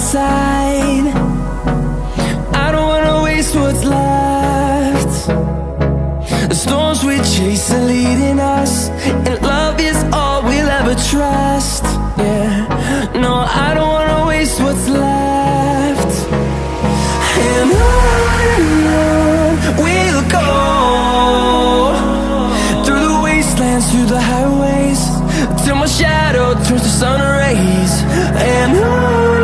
side. I don't wanna waste what's left. The storms we chase are leading us, and love is all we'll ever trust. Yeah, no, I don't wanna waste what's left. And on we'll go, through the wastelands, through the highways, till my shadow turns to sun rays. And on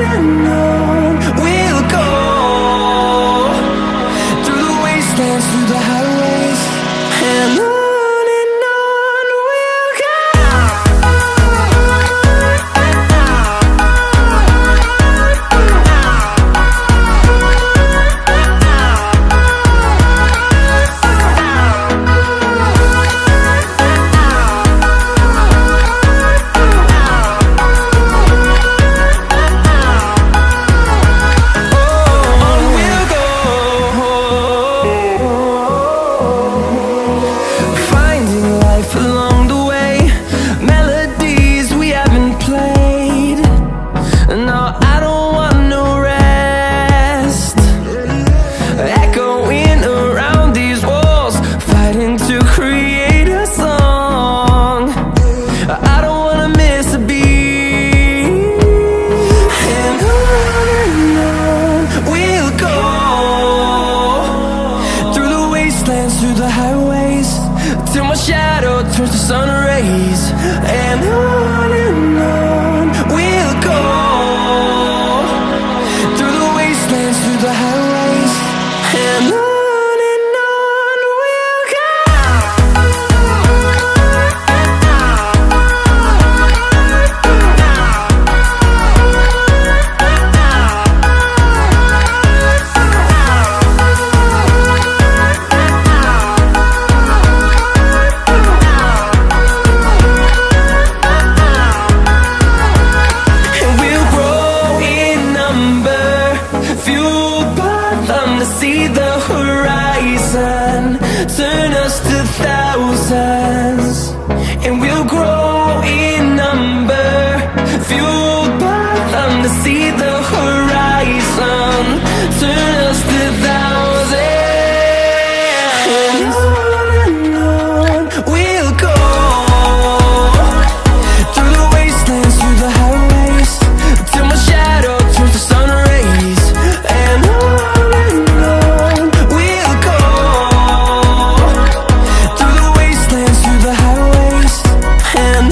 we'll go, through the wastelands, through the highways, and on. Through the highways, till my shadow turns to sun rays. And on we'll go, through the wastelands, through the highways, and on. See the horizon turn us to thousands, and we'll grow in number, fueled by them. To see the horizon turn us to thousands, and on we'll go, through the wastelands, through the highways, till my shadow turns to sun rays. And on and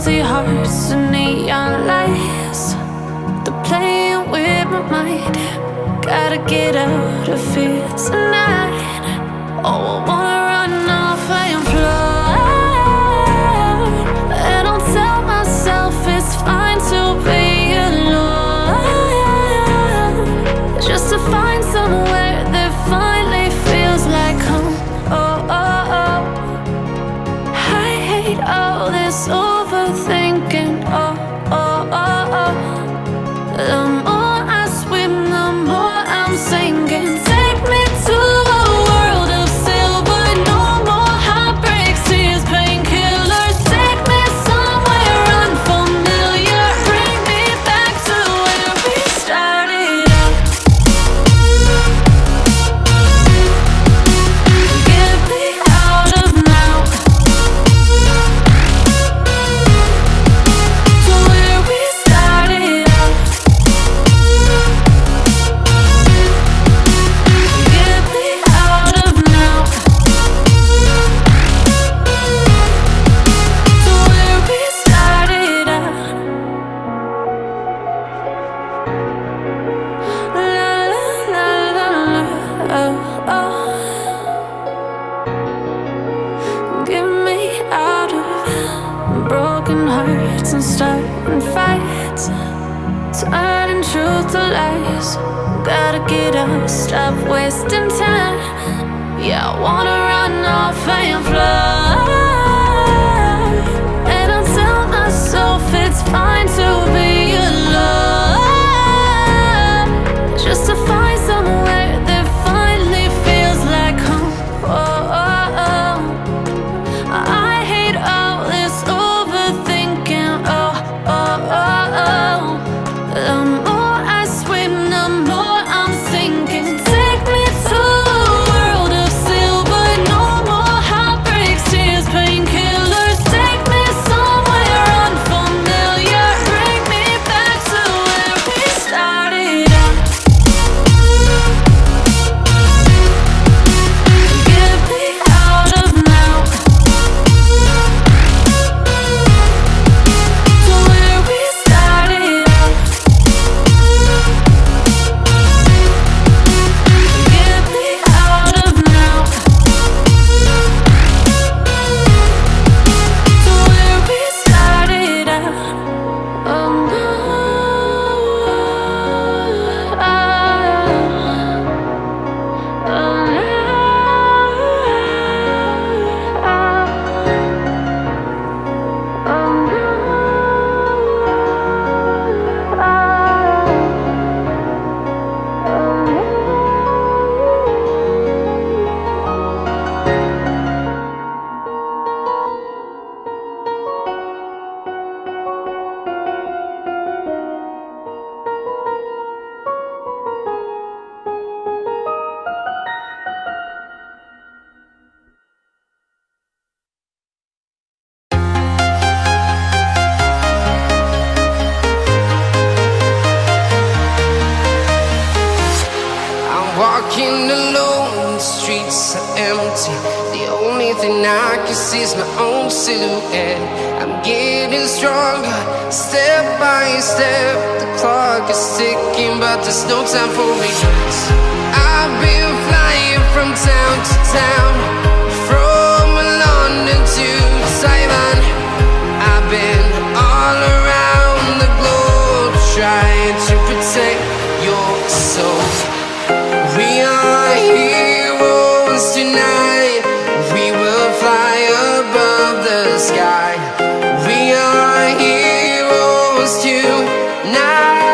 empty hearts and neon lights. They're playing with my mind. Gotta get out of here tonight. Oh, I wanna run off and fly. And I'll tell myself it's fine to be alone, just to find somewhere that finally feels like home. Oh, oh, oh. I hate all this overthinking. Oh, oh, oh, oh. The more I swim, the more I'm sinking. Take me to a world of silver. No more heartbreaks, tears, painkillers. Take me somewhere unfamiliar. Bring me back to where we started out. Get me out of now, to where we started out. Get me out of now, to where we started out. La la la la la, oh, oh. Get me out of broken hearts and starting fights, turning truth to lies. Gotta get up, stop wasting time. Yeah, I wanna run off and fly. And I'll tell myself it's fine to be alone, just to find somewhere that finally feels like home. Oh, oh, oh. I hate all this overthinking. Oh, oh, oh, oh. The more I swim, the more I'm sinking. Take me to a world of silver. No more heartbreaks, tears, painkillers. Take me somewhere unfamiliar. Bring me back to where we started out. Get me out of now, to where we started out. Get me out of now, to where we started out. Oh no, oh I'm walking alone, the streets are empty. The only thing I can see is my own silhouette. I'm getting stronger, step by step. The clock is ticking, but there's no time for regrets. I've been flying from town to town, from London to Taiwan. I've been all around the globe, trying to protect your soul. We are heroes tonight. We will fly above the sky. We are heroes tonight.